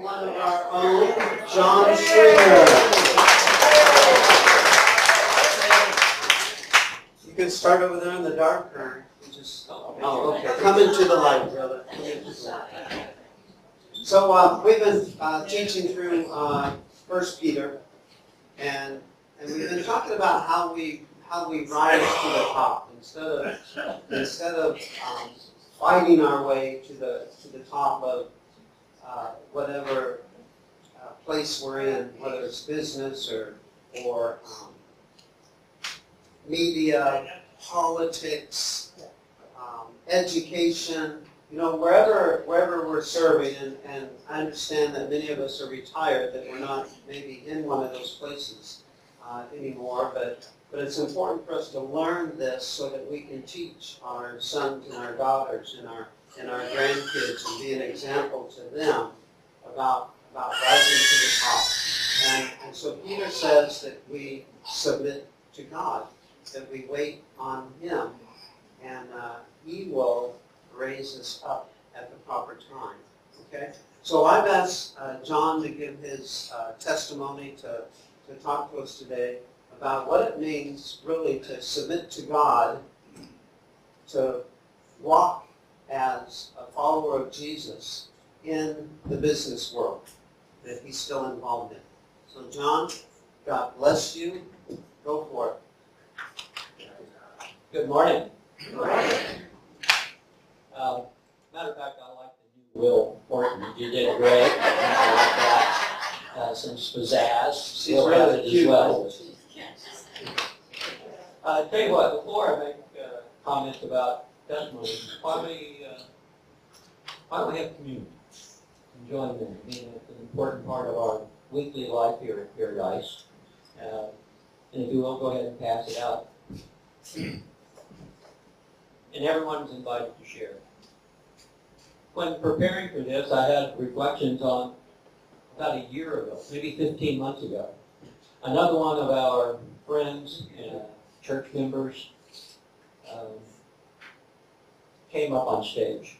one of our own, John Stringer. You can start over there in the dark, or you just, okay. Come into the light, brother. So we've been teaching through 1 Peter, and we've been talking about how we rise to the top instead of fighting our way to the top of whatever place we're in, whether it's business or media, politics, education. Wherever we're serving, and I understand that many of us are retired, that we're not maybe in one of those places anymore, but it's important for us to learn this so that we can teach our sons and our daughters and our grandkids and be an example to them about rising to the top. And so Peter says that we submit to God, that we wait on Him, and He will raise us up at the proper time. Okay? So I've asked John to give his testimony to talk to us today about what it means really to submit to God, to walk as a follower of Jesus in the business world that he's still involved in. So John, God bless you. Go for it. Good morning. Good morning. Matter of fact, I like the new Will Horton. You did great. I like that. Some pizzazz. She's really cute. As well. Tell you what, before I make comments about testimony, why don't we have communion and join them? I mean, it's an important part of our weekly life here at Paradise. And if you will, go ahead and pass it out. And everyone's invited to share. When preparing for this, I had reflections on about a year ago, maybe 15 months ago. Another one of our friends and church members came up on stage,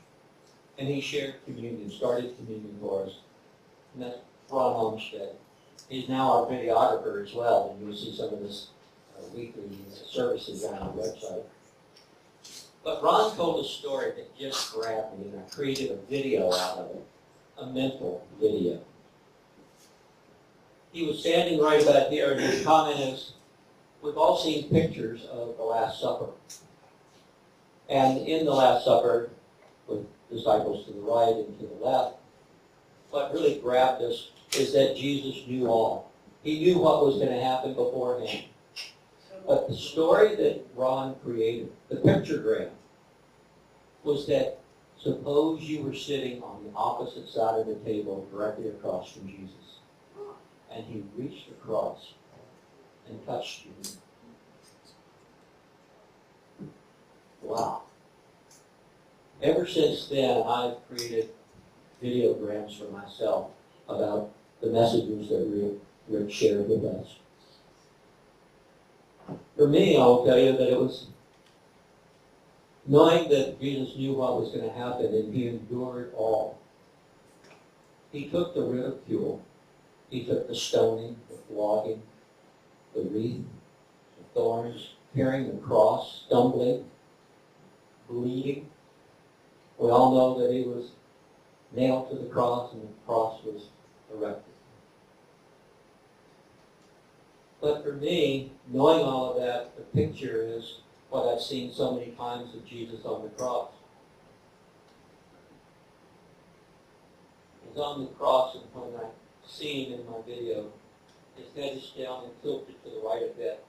and he shared communion, started communion for us. And that's Ron Olmsted. He's now our videographer as well, and you'll see some of his weekly services on our website. But Ron told a story that just grabbed me, and I created a video out of it, a mental video. He was standing right about here, and his comment is, we've all seen pictures of the Last Supper. And in the Last Supper, with disciples to the right and to the left, what really grabbed us is that Jesus knew all. He knew what was going to happen beforehand. But the story that Ron created, the pictogram, was that suppose you were sitting on the opposite side of the table directly across from Jesus, and he reached across and touched you. Wow. Ever since then, I've created videograms for myself about the messages that Rick shared with us. For me, I'll tell you that it was knowing that Jesus knew what was going to happen, and he endured all. He took the ridicule. He took the stoning, the flogging, the wreath, the thorns, carrying the cross, stumbling, bleeding. We all know that he was nailed to the cross, and the cross was erected. But for me, knowing all of that, the picture is what I've seen so many times of Jesus on the cross. He's on the cross, and when I see him in my video, his head is down and tilted to the right a bit,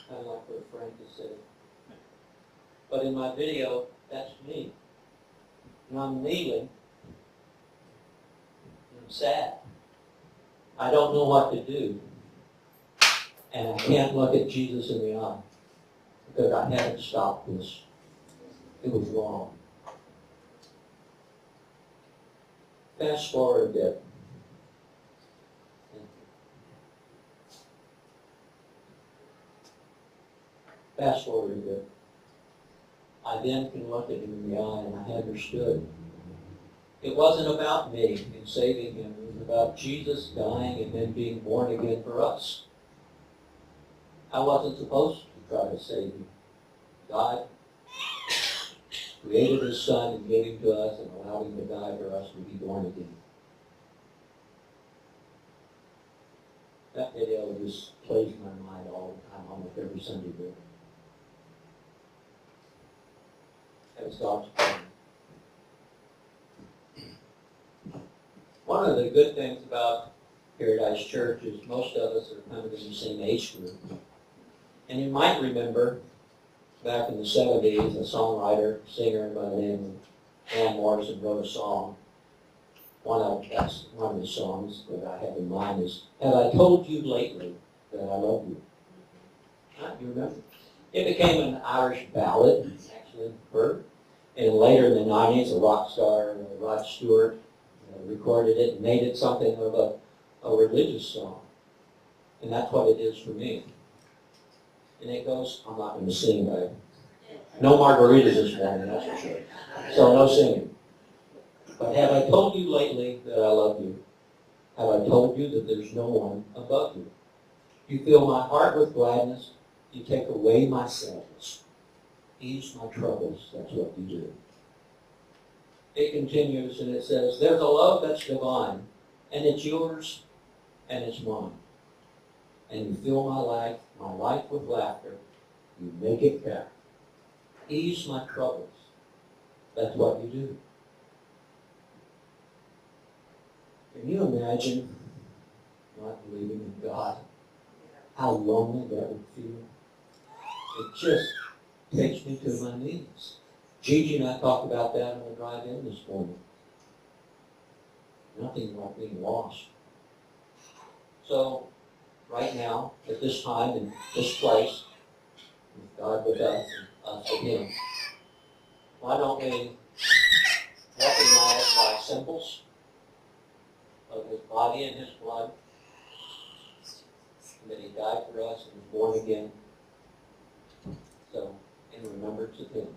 kind of like where Frank is sitting. But in my video, that's me. And I'm kneeling, and I'm sad. I don't know what to do. And I can't look at Jesus in the eye because I had to stop this. It was wrong. Fast forward a bit. Fast forward a bit. I then can look at him in the eye, and I understood. It wasn't about me and saving him. It about Jesus dying and then being born again for us. I wasn't supposed to try to save him. God created his Son and gave him to us and allowed him to die for us to be born again. That video just plays my mind all the time, almost every Sunday morning. That was God's plan. One of the good things about Paradise Church is most of us are kind of in the same age group. And you might remember back in the 70s, a songwriter, singer by the name of Van Morrison wrote a song. One of the songs that I have in mind is, "Have I told you lately that I love you?" Huh? You remember? It became an Irish ballad, actually, heard. And later in the 90s, a rock star, Rod Stewart, recorded it and made it something of a religious song. And that's what it is for me. And it goes, I'm not going to sing, no margaritas this morning, that's for sure. So no singing. But have I told you lately that I love you? Have I told you that there's no one above you? You fill my heart with gladness. You take away my sadness. Ease my troubles. That's what you do. It continues and it says, there's a love that's divine, and it's yours, and it's mine. And you fill my life with laughter. You make it count. Ease my troubles. That's what you do. Can you imagine not believing in God? How lonely that would feel? It just takes me to my knees. Gigi and I talked about that on the drive-in this morning. Nothing like being lost. So, right now, at this time, in this place, with God with us and us with Him, why don't we recognize by symbols of His body and His blood, and that He died for us and was born again. So, in remembrance of Him.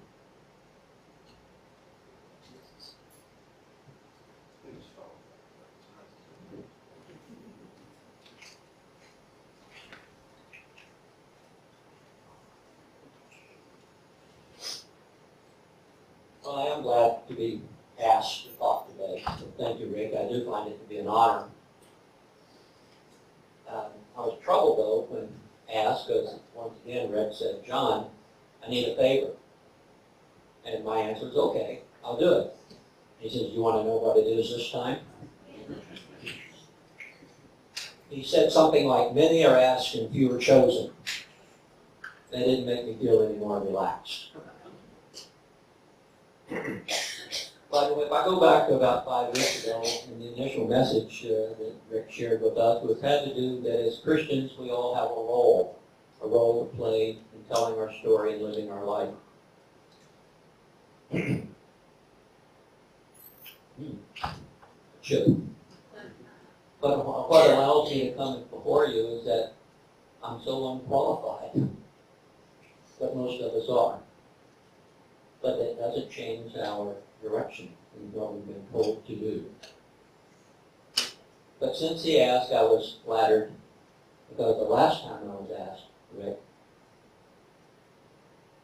Well, I am glad to be asked to talk today. So thank you, Rick. I do find it to be an honor. I was troubled, though, when asked, because once again, Rick said, John, I need a favor. And my answer is, okay, I'll do it. He says, you want to know what it is this time? He said something like, many are asked and few are chosen. That didn't make me feel any more relaxed. But if I go back to about 5 weeks ago, in the initial message that Rick shared with us, it had to do that as Christians we all have a role to play in telling our story and living our life. Should. But what allows me to come before you is that I'm so unqualified, but most of us are. But that doesn't change our direction and what we've been told to do. But since he asked, I was flattered, because the last time I was asked, Rick,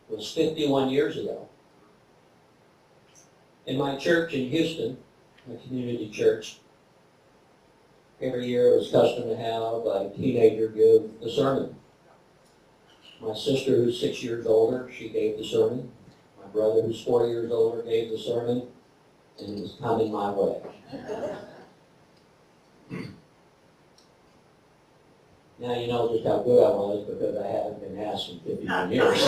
was 51 years ago. In my church in Houston, my community church, every year it was custom to have a teenager give the sermon. My sister, who's 6 years older, she gave the sermon. My brother, who's 4 years older, gave the sermon, and it was coming my way. Now you know just how good I was, because I haven't been asked in 51 years.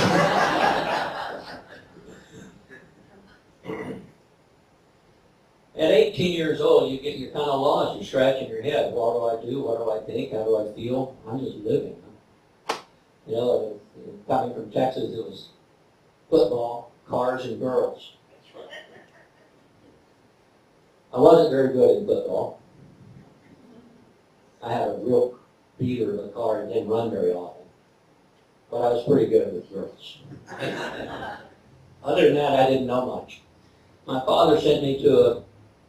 At 18 years old, you're kind of lost. You're scratching your head. What do I do? What do I think? How do I feel? I'm just living. You know, coming from Texas, it was football, cars, and girls. I wasn't very good in football. I had a real beater of a car and didn't run very often. But I was pretty good with girls. Other than that, I didn't know much. My father sent me to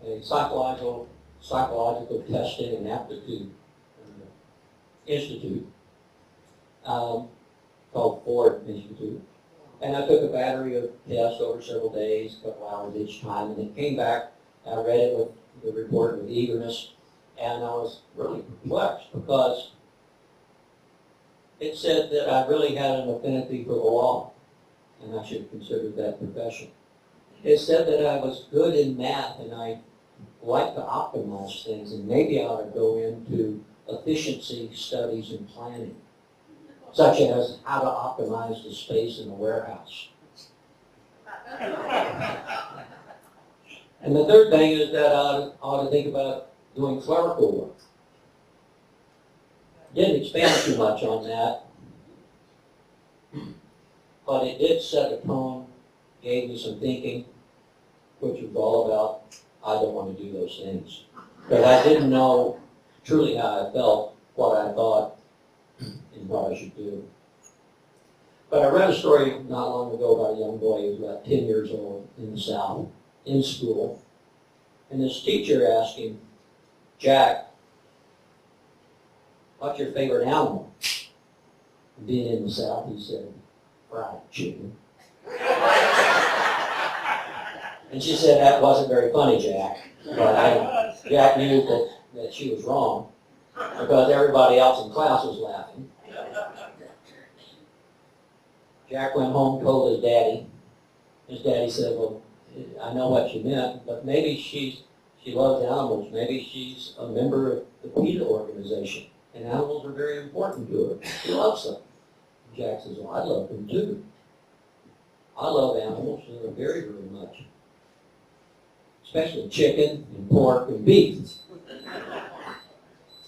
a psychological psychological testing and aptitude institute called Ford Institute. And I took a battery of tests over several days, a couple hours each time, and it came back. I read it with the report with eagerness, and I was really perplexed because it said that I really had an affinity for the law, and I should have considered that profession. It said that I was good in math, and I like to optimize things, and maybe I ought to go into efficiency studies and planning, such as how to optimize the space in a warehouse. And the third thing is that I ought to think about doing clerical work. Didn't expand too much on that, but it did set a tone, gave me some thinking, which was all about, I don't want to do those things. But I didn't know truly how I felt, what I thought, and what I should do. But I read a story not long ago about a young boy who was about 10 years old in the South, in school, and this teacher asked him, Jack, what's your favorite animal? And being in the South, he said, fried chicken. And she said, that wasn't very funny, Jack. But Jack knew that she was wrong because everybody else in class was laughing. Jack went home, told his daddy. His daddy said, well, I know what you meant, but maybe she loves animals. Maybe she's a member of the PETA organization, and animals are very important to her. She loves them. Jack says, well, I love them too. I love animals very, very much, especially chicken and pork and beef.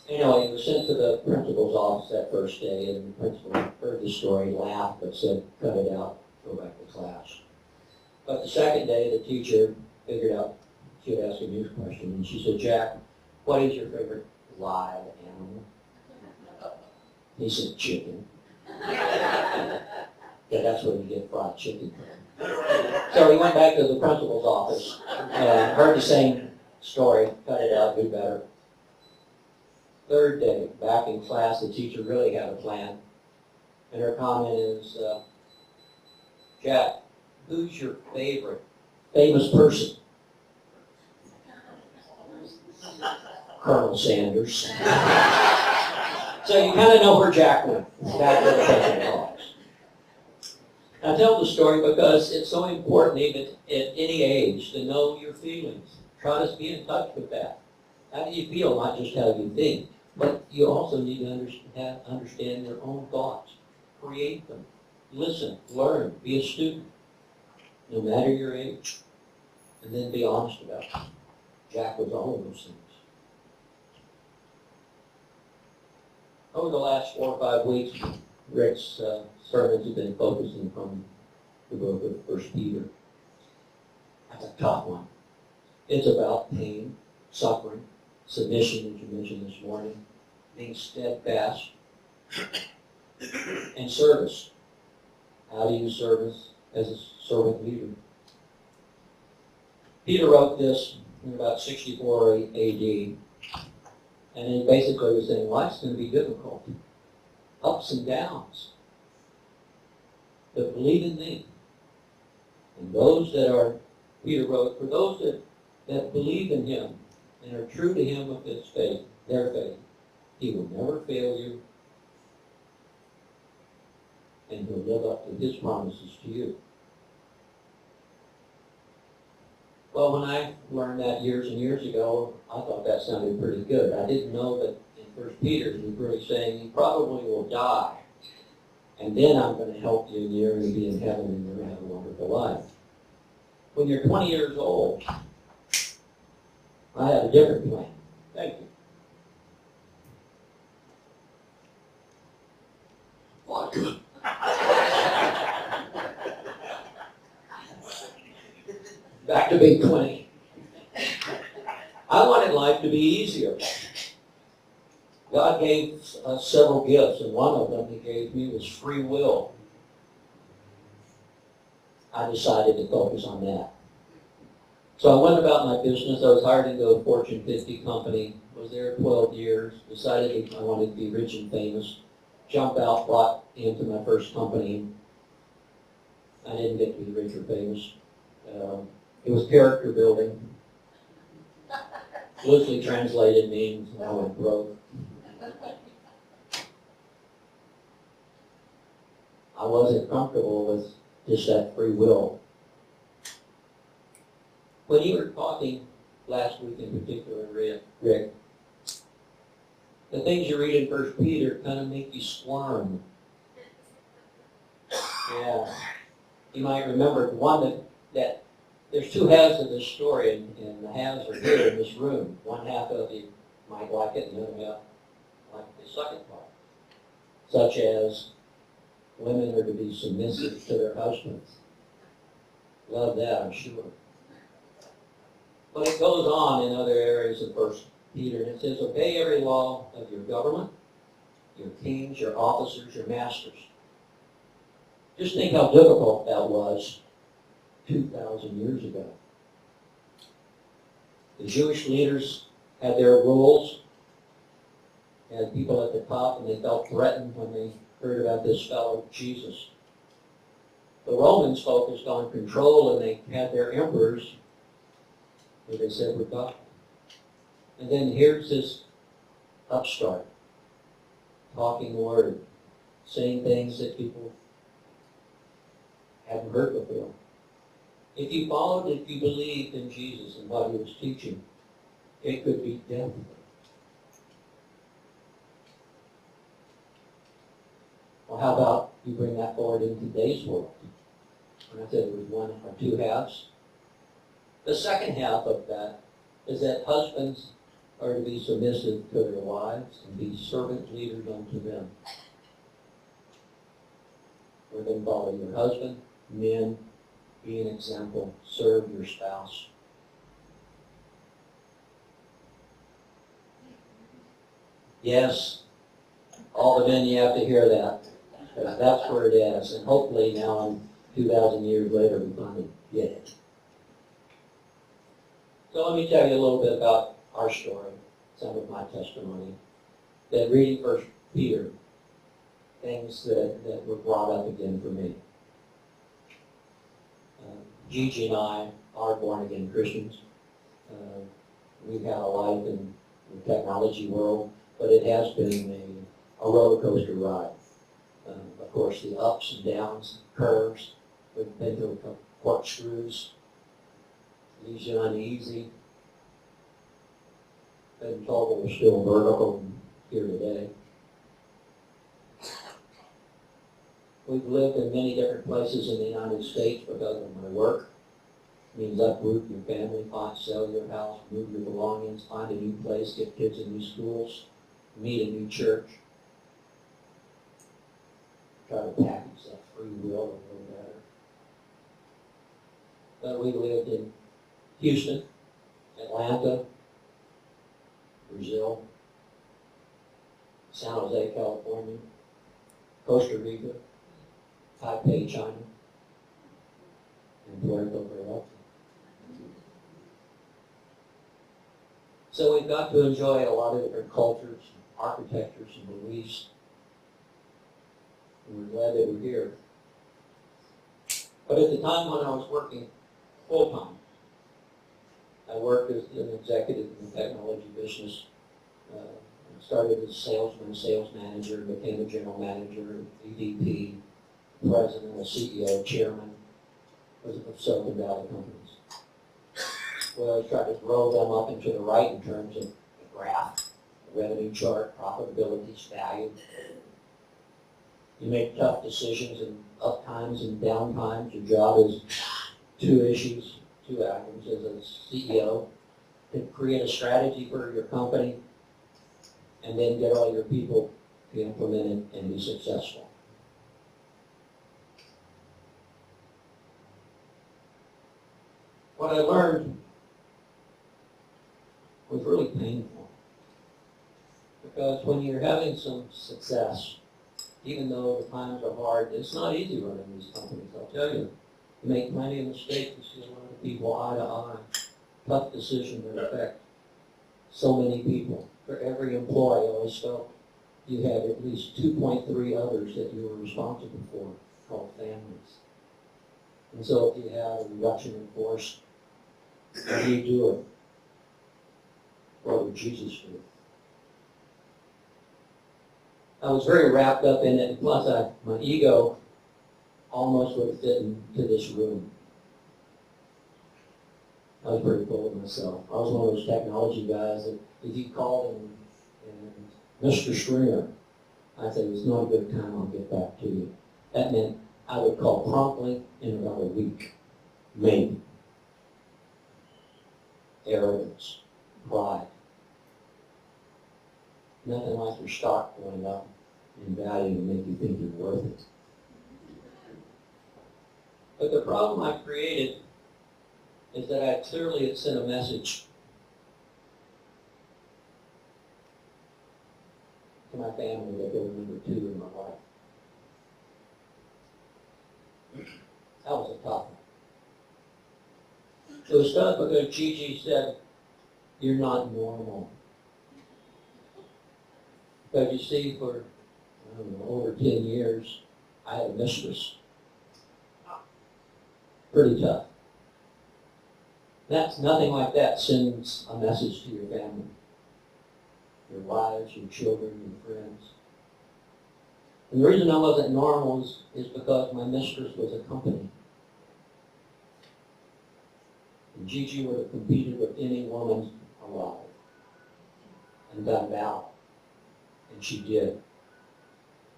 Anyway, he was sent to the principal's office that first day, and the principal heard the story, laughed, but said, cut it out, go back to class. But the second day, the teacher figured out she would ask a new question, and she said, Jack, what is your favorite live animal? He said, chicken. Yeah, that's where you get fried chicken from. So he went back to the principal's office and heard the same story, cut it out, do better. Third day, back in class, the teacher really had a plan. And her comment is, Jack, who's your favorite famous person? Colonel Sanders. So you kind of know where Jack went. Back to the principal's office. I tell the story because it's so important, even at any age, to know your feelings. Try to be in touch with that. How do you feel, not just how you think. But you also need to understand your own thoughts. Create them. Listen, learn, be a student, no matter your age. And then be honest about it. Jack was all of those things. Over the last 4 or 5 weeks, Ric's sermons have been focusing from the book of 1 Peter. That's a tough one. It's about pain, suffering, submission, as you mentioned this morning, being steadfast, and service. How do you service as a servant leader? Peter wrote this in about 64 AD, and he basically was saying life's going to be difficult, ups and downs, but believe in me. And those that are, Peter wrote, for those that believe in him and are true to him of his faith, their faith, he will never fail you, and he'll live up to his promises to you. Well, when I learned that years and years ago, I thought that sounded pretty good. I didn't know that in 1 Peter he was really saying, you probably will die, and then I'm going to help you, and you're going to be in heaven, and you're going to have a wonderful life. When you're 20 years old, I have a different plan. Thank you. Vodka. Back to being 20. I wanted life to be easier. God gave us several gifts, and one of them he gave me was free will. I decided to focus on that. So I went about my business. I was hired into a Fortune 50 company, was there 12 years, decided I wanted to be rich and famous, jumped out, bought into my first company. I didn't get to be rich or famous. It was character building. Loosely translated means I went broke. I wasn't comfortable with just that free will. When you were talking last week in particular, Rick, the things you read in 1 Peter kind of make you squirm. Yeah. You might remember the one that there's two halves of this story, and the halves are here in this room. One half of you might like it, and the other half like the second part. Such as women are to be submissive to their husbands. Love that, I'm sure. But it goes on in other areas of 1 Peter, and it says, obey every law of your government, your kings, your officers, your masters. Just think how difficult that was 2,000 years ago. The Jewish leaders had their rules, had people at the top, and they felt threatened when they heard about this fellow Jesus. The Romans focused on control, and they had their emperors, who they said were God. And then here's this upstart, talking word, saying things that people hadn't heard before. If you followed, if you believed in Jesus and what he was teaching, it could be death. Well, how about you bring that forward in today's world? And I said there was one or two halves. The second half of that is that husbands are to be submissive to their wives and be servant leaders unto them. Women, follow your husband. Men, be an example. Serve your spouse. Yes, all the men, you have to hear that. Because that's where it is. And hopefully now, 2,000 years later, we finally get it. So let me tell you a little bit about our story, some of my testimony. That reading 1 Peter, things that were brought up again for me. Gigi and I are born-again Christians. We've had a life in the technology world, but it has been a roller coaster ride. Of course, the ups and downs, curves. We've been through corkscrews. Leaves you uneasy. Been told that we're still vertical here today. We've lived in many different places in the United States because of my work. It means uproot your family, sell your house, move your belongings, find a new place, get kids in new schools, meet a new church. Try to package that free will a little better. But we lived in Houston, Atlanta, Brazil, San Jose, California, Costa Rica, Taipei, China, and Puerto Rico. So we've got to enjoy a lot of different cultures, architectures, and beliefs. And we're glad that we're here. But at the time when I was working full-time, I worked as an executive in the technology business. Started as a salesman, sales manager, became a general manager, EVP, president, a CEO, chairman of Silicon Valley companies. Well, I tried to grow them up into the right in terms of the graph, the revenue chart, profitability, value. You make tough decisions and up times and down times. Your job is two issues, two items as a CEO, to create a strategy for your company and then get all your people to implement it and be successful. What I learned was really painful. Because when you're having some success, even though the times are hard, it's not easy running these companies, I'll tell you. You make plenty of mistakes, you see a lot of people eye to eye. tough decision that affect so many people. For every employee, I always felt you had at least 2.3 others that you were responsible for, called families. And so if you have a reduction in force, how do you do it? What would Jesus do? I was very wrapped up in it, plus my ego almost would fit into this room. I was pretty full of myself. I was one of those technology guys that if you called him and Mr. Stringer, I'd say it's not a good time, I'll get back to you. That meant I would call promptly in about a week, maybe. Arrogance, pride. Nothing like your stock going up in value to make you think you're worth it. But the problem I created is that I clearly had sent a message to my family that they were number 2 in my life. That was a tough one. It was tough because Gigi said, "You're not normal." Because you see, for I don't know, over 10 years, I had a mistress. Pretty tough. That's nothing like that sends a message to your family, your wives, your children, your friends. And the reason I wasn't normal is because my mistress was a company. And Gigi would have competed with any woman alive and done battle. And she did.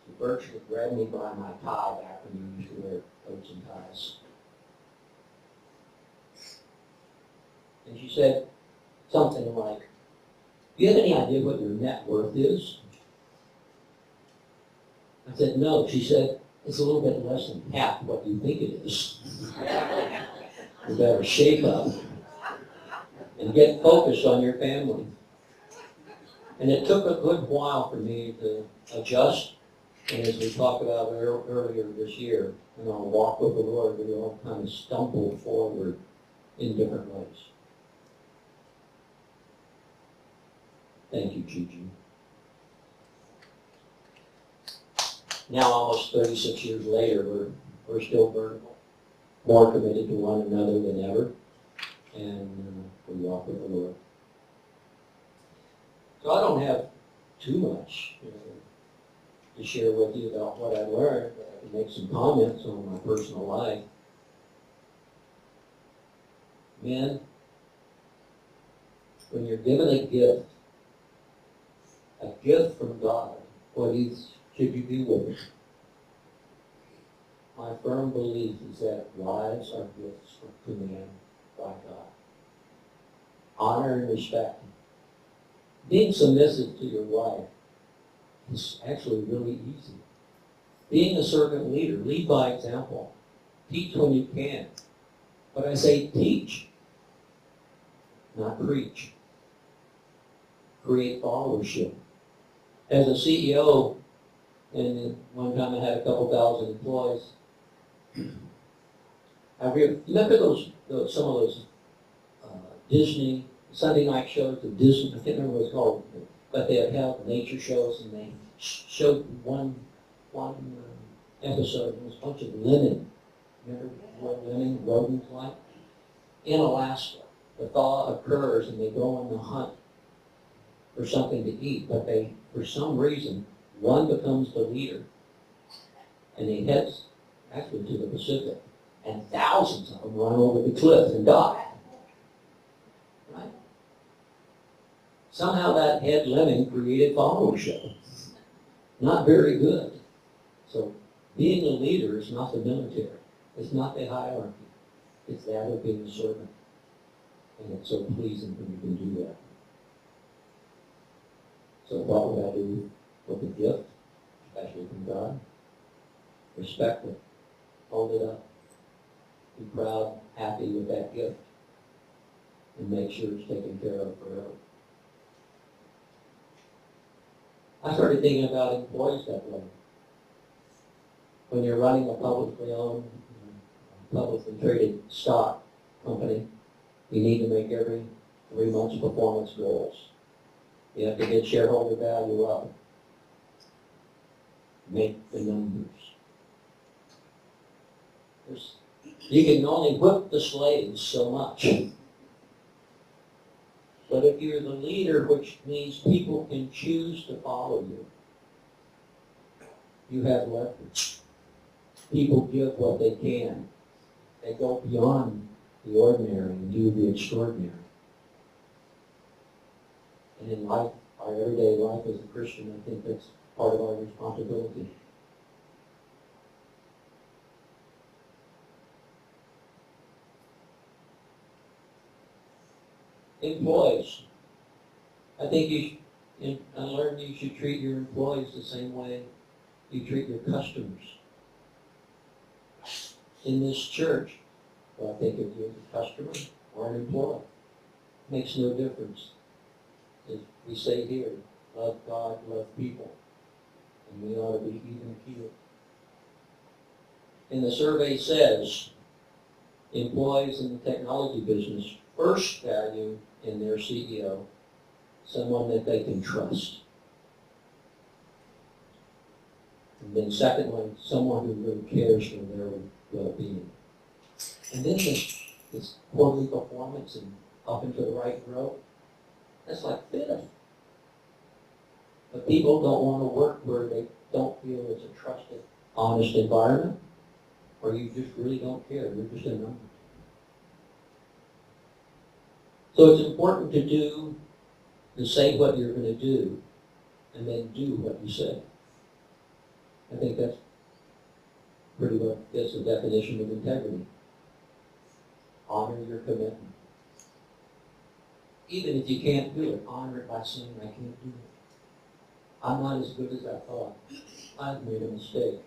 She virtually grabbed me by my tie back when you used to wear coats and ties. And she said something like, "Do you have any idea what your net worth is?" I said, "No." She said, "It's a little bit less than half what you think it is. You better shape up and get focused on your family." And it took a good while for me to adjust. And as we talked about earlier this year, in our walk with the Lord, we all kind of stumbled forward in different ways. Thank you, Gigi. Now, almost 36 years later, we're still vertical, more committed to one another than ever, and we walk with the Lord. So I don't have too much to share with you about what I learned, but I can make some comments on my personal life. Men, when you're given a gift from God, should you do with it? My firm belief is that wives are gifts to man by God. Honor and respect. Being submissive to your wife is actually really easy. Being a servant leader, lead by example. Teach when you can. But I say teach, not preach. Create followership. As a CEO, and one time I had a couple thousand employees, remember some of those Disney Sunday night shows, the Disney, I can't remember what it's called, but they would have nature shows, and they showed one episode, and it was a bunch of lemon. Remember what lemon rodents like? In Alaska, the thaw occurs, and they go on the hunt for something to eat, but for some reason, one becomes the leader, and he heads actually to the Pacific, and thousands of them run over the cliff and die. Right? Somehow that head lemming created followership. Not very good. So being a leader is not the military. It's not the hierarchy. It's that of being a servant. And it's so pleasing when you can do that. So what would I do with a gift, especially from God? Respect it. Hold it up. Be proud, happy with that gift. And make sure it's taken care of forever. I started thinking about employees that way. When you're running a publicly owned, publicly traded stock company, You need to make every 3 months performance goals. You have to get shareholder value up. Make the numbers. You can only whip the slaves so much. But if you're the leader, which means people can choose to follow you, you have leverage. People give what they can. They go beyond the ordinary and do the extraordinary. And in life, our everyday life as a Christian, I think that's part of our responsibility. Employees. I think I learned you should treat your employees the same way you treat your customers. In this church, do I think of you as a customer or an employee? Makes no difference. As we say here, love God, love people. And we ought to be even keeled. And the survey says, employees in the technology business first value in their CEO someone that they can trust. And then secondly, someone who really cares for their well-being. And then this quarterly performance and up into the right growth, that's like fifth. But people don't want to work where they don't feel it's a trusted, honest environment, or you just really don't care. You're just a number. So it's important to say what you're going to do, and then do what you say. I think that's pretty well gets the definition of integrity. Honor your commitment. Even if you can't do it, honor it by saying, I can't do it. I'm not as good as I thought. I've made a mistake.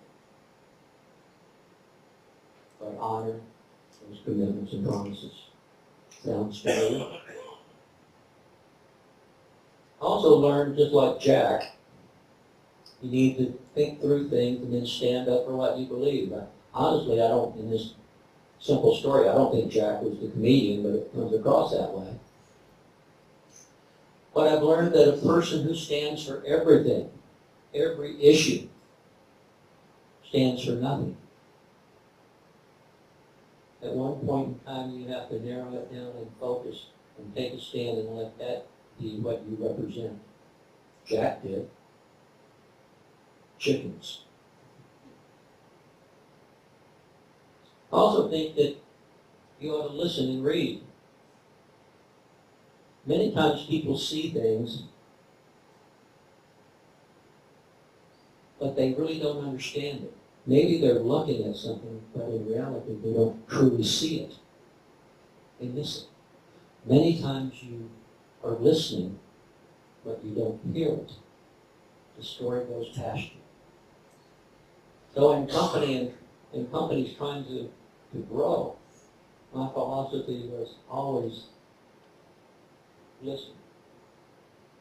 But honor those commitments and promises. Sounds familiar? I also learned, just like Jack, you need to think through things and then stand up for what you believe. Honestly, in this simple story, I don't think Jack was the comedian, but it comes across that way. But I've learned that a person who stands for everything, every issue, stands for nothing. At one point in time, you have to narrow it down and focus and take a stand and let that be what you represent. Jack did. Chickens. I also think that you ought to listen and read. Many times people see things, but they really don't understand it. Maybe they're looking at something, but in reality they don't truly see it. They miss it. Many times you are listening, but you don't hear it. The story goes past you. So in companies trying to grow, my philosophy was always listen.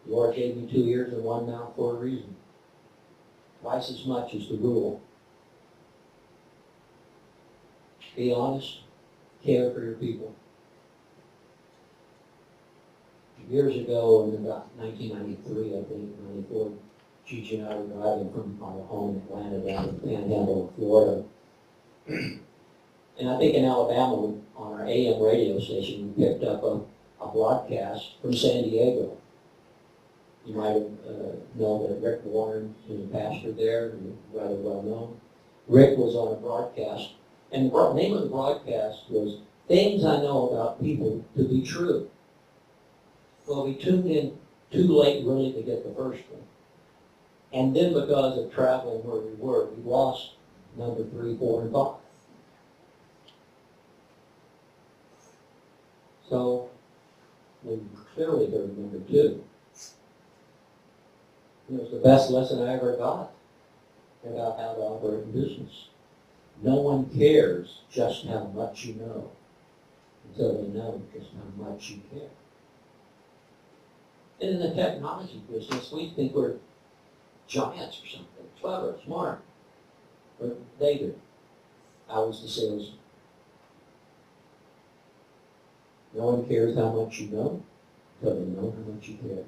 The Lord gave me 2 ears and 1 mouth for a reason. Twice as much is the rule. Be honest. Care for your people. Years ago, in about 1993, I think, 94, Gigi and I were driving from our home in Atlanta down to the Panhandle of Florida. And I think in Alabama, on our AM radio station, we picked up a broadcast from San Diego. You might know that Rick Warren is a pastor there, rather well known. Rick was on a broadcast, and the name of the broadcast was Things I Know About People to Be True. Well, we tuned in too late really to get the first one. And then because of traveling where we were, we lost number 3, 4, and 5. So we clearly heard number 2. It was the best lesson I ever got about how to operate in business. No one cares just how much you know until they know just how much you care. And in the technology business, we think we're giants or something, clever, smart. But David, I was the salesman. No one cares how much you know until they know how much you care.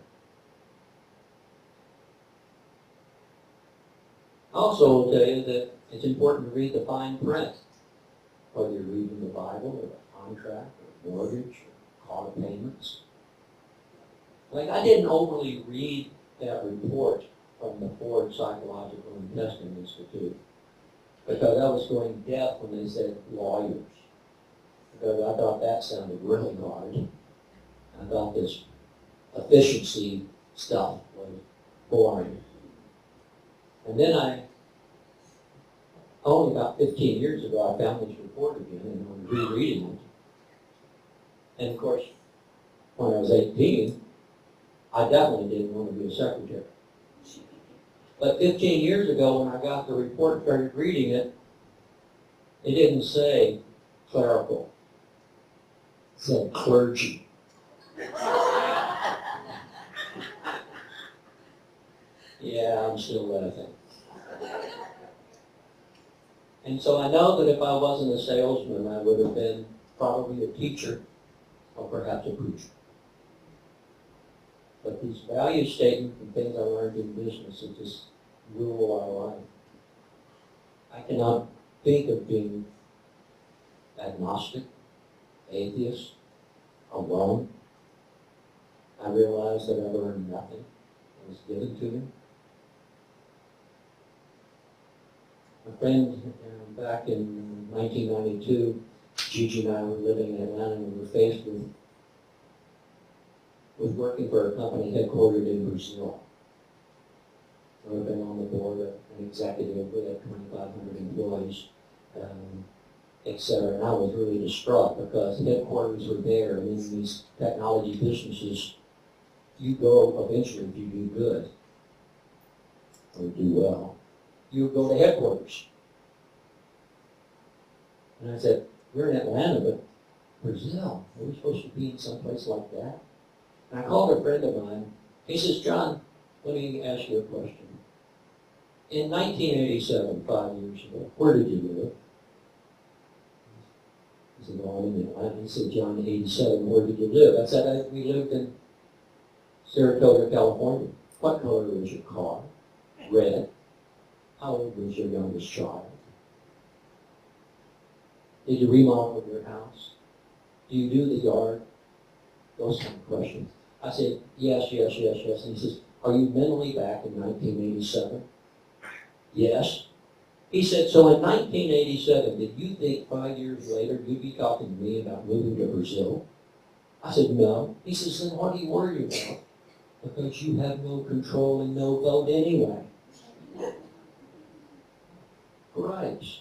Also, I'll tell you that it's important to read the fine print, whether you're reading the Bible or a contract or a mortgage or car payments. Like, I didn't overly read that report from the Ford Psychological and Testing Institute because I was going deaf when they said lawyers. Because I thought that sounded really hard. I thought this efficiency stuff was boring. And then only about 15 years ago, I found this report again and I was rereading it. And of course, when I was 18, I definitely didn't want to be a secretary. But 15 years ago, when I got the report and started reading it, it didn't say clerical. It said clergy. Yeah, I'm still laughing. And so I know that if I wasn't a salesman, I would have been probably a teacher or perhaps a preacher. But these value statements and things I learned in business that just rule our life. I cannot think of being agnostic, atheist, alone. I realized that I've earned nothing. It was given to me. A friend back in 1992, Gigi and I were living in Atlanta and we were faced with working for a company headquartered in Brazil. I've been on the board of an executive with 2,500 employees, etc. And I was really distraught because headquarters were there, and in these technology businesses, you go eventually if you do good or do well. You go to headquarters. And I said, we're in Atlanta, but Brazil, are we supposed to be in someplace like that? And I called a friend of mine. He says, John, let me ask you a question. In 1987, 5 years ago, where did you live? I said, well, I'm in Atlanta. He said, John, 87, where did you live? I said, we lived in Saratoga, California. What color was your car? Red. How old was your youngest child? Did you remodel your house? Do you do the yard? Those kind of questions. I said, yes. And he says, are you mentally back in 1987? Yes. He said, so in 1987, did you think 5 years later you'd be talking to me about moving to Brazil? I said, no. He says, then what are you worried about? Because you have no control and no vote anyway. Christ.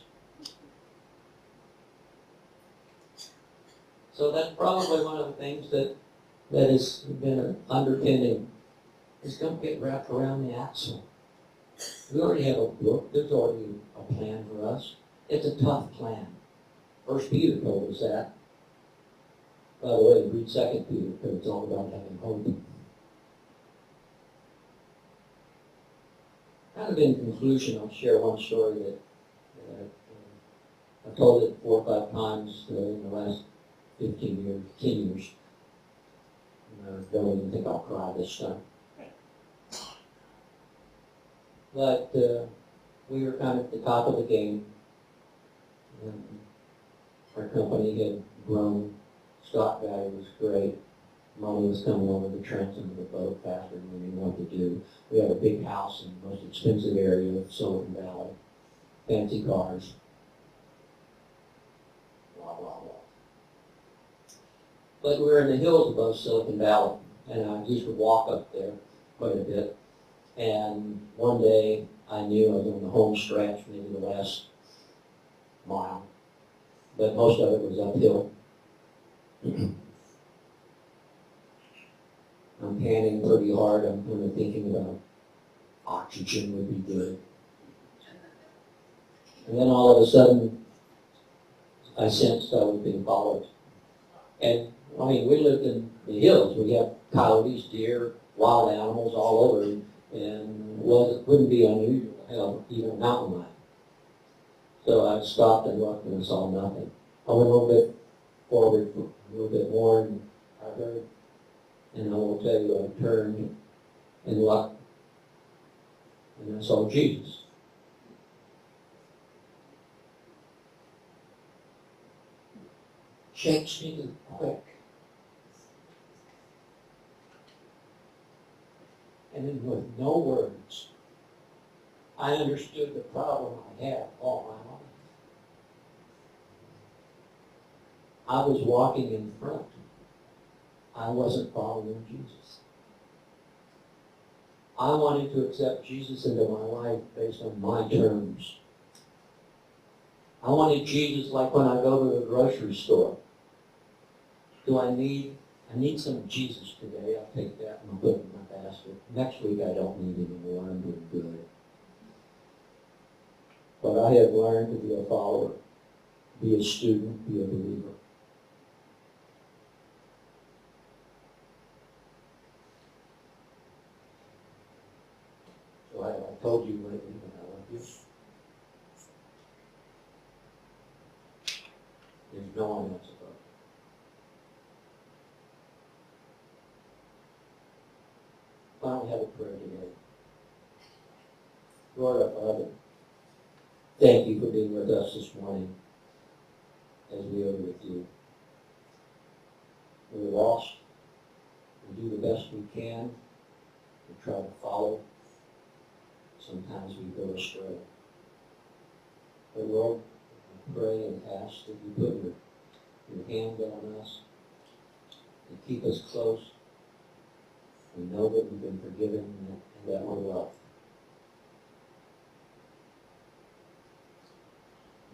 So that's probably one of the things that has been an underpinning. Is don't get wrapped around the axle. We already have a book. There's already a plan for us. It's a tough plan. First Peter told us that. By the way, read 2 Peter because it's all about having hope. Kind of in conclusion, I'll share one story that I've told it 4 or 5 times in the last 15 years, 10 years. And I don't even think I'll cry this time. But we were kind of at the top of the game. Our company had grown. Stock value was great. Money was coming over the transom of the boat faster than we knew what to do. We had a big house in the most expensive area of Silicon Valley. Fancy cars. Blah, blah, blah. But we were in the hills above Silicon Valley, and I used to walk up there quite a bit. And one day, I knew I was on the home stretch, maybe the last mile, but most of it was uphill. I'm panting pretty hard. I'm kind of thinking about oxygen would be good. And then all of a sudden, I sensed I was being followed. And, I mean, we lived in the hills. We have coyotes, deer, wild animals all over. And it wouldn't be unusual to have even a mountain lion. So I stopped and looked and I saw nothing. I went a little bit forward a little bit more, and I heard, and I will tell you, I turned and looked, and I saw Jesus. Shakes me to the quick. And then with no words, I understood the problem I had all my life. I was walking in front. I wasn't following Jesus. I wanted to accept Jesus into my life based on my terms. I wanted Jesus like when I go to the grocery store. I need some Jesus today. I'll take that and I'll put it in my basket. Next week I don't need any more. I'm doing good. But I have learned to be a follower, be a student, be a believer. So I told you lately that I love you. There's no one else above you. Why don't we have a prayer together? Lord our Father, thank you for being with us this morning as we are with you. We're lost. We do the best we can. We try to follow. Sometimes we go astray. But Lord, I pray and ask that you put your hand on us and keep us close. We know that we've been forgiven and that we're loved.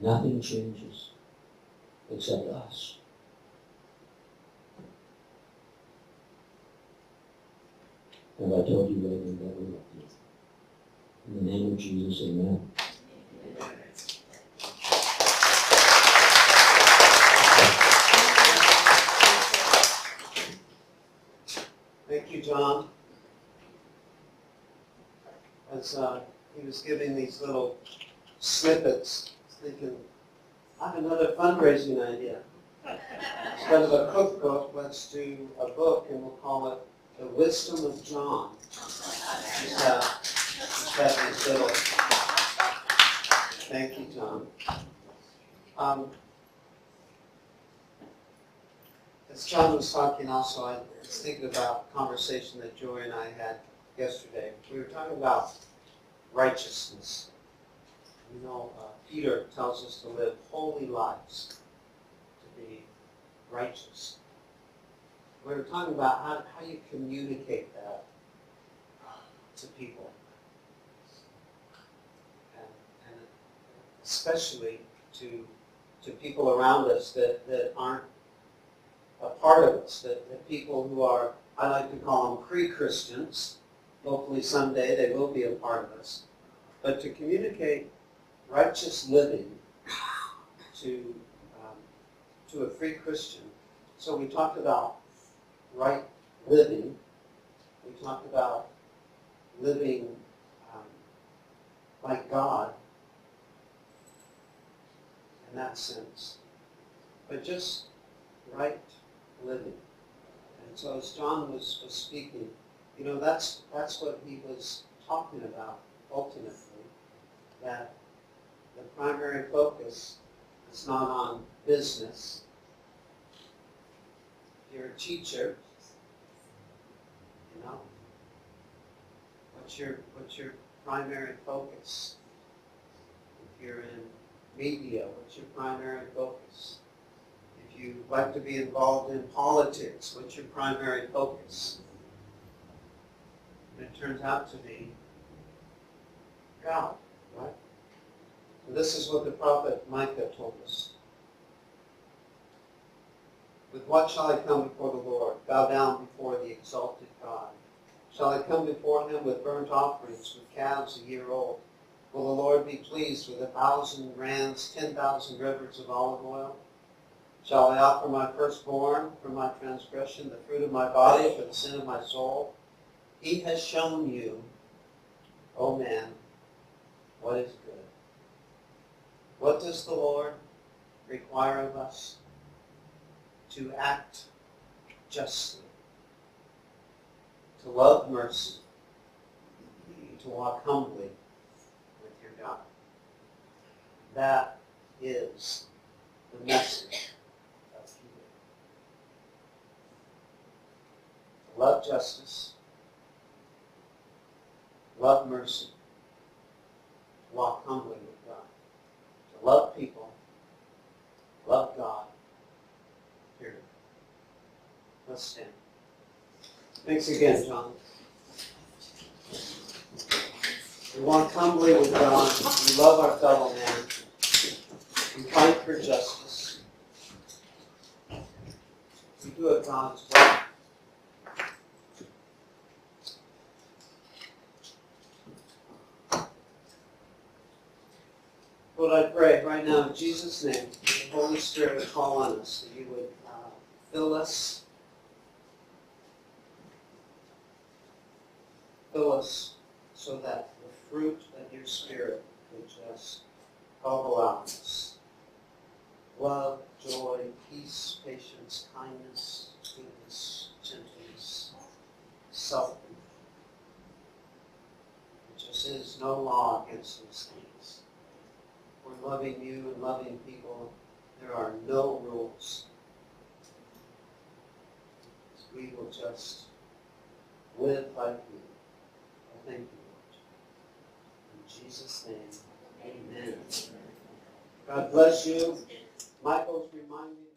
Nothing changes except us. And I told you lately that we love you. In the name of Jesus, amen. Thank you, John. As he was giving these little snippets, I was thinking, I have another fundraising idea. Instead of a cookbook, let's do a book, and we'll call it The Wisdom of John. Just have these little. Thank you, John. As John was talking also, I was thinking about a conversation that Joy and I had yesterday. We were talking about righteousness. You know, Peter tells us to live holy lives, to be righteous. We were talking about how you communicate that to people. And especially to people around us that aren't a part of us, that people who are, I like to call them pre-Christians. Hopefully someday they will be a part of us. But to communicate righteous living to a free Christian. So we talked about right living. We talked about living like God in that sense. But just right living. And so as John was speaking, you know, that's what he was talking about ultimately, that the primary focus is not on business. If you're a teacher, you know, what's your primary focus? If you're in media, what's your primary focus? If you like to be involved in politics, what's your primary focus? And it turns out to be God, right? And this is what the prophet Micah told us. With what shall I come before the Lord? Bow down before the exalted God. Shall I come before him with burnt offerings, with calves a year old? Will the Lord be pleased with 1,000 rams, 10,000 rivers of olive oil? Shall I offer my firstborn for my transgression, the fruit of my body for the sin of my soul? He has shown you, O man, what is good. What does the Lord require of us? to act justly, to love mercy, to walk humbly with your God. That is the message of Peter. To love justice, love mercy, to walk humbly with God, to love people, love God, period. Let's stand. Thanks again, John. We walk humbly with God. We love our fellow man. We fight for justice. We do it God's way. Lord, I pray right now in Jesus' name, the Holy Spirit would call on us, that you would fill us so that the fruit of your Spirit would just bubble out of us. Love, joy, peace, patience, kindness, goodness, gentleness, self-control. There just is no law against these things. For loving you and loving people, there are no rules. We will just live like you. I thank you, Lord. In Jesus' name, amen. God bless you. Michael's reminding me.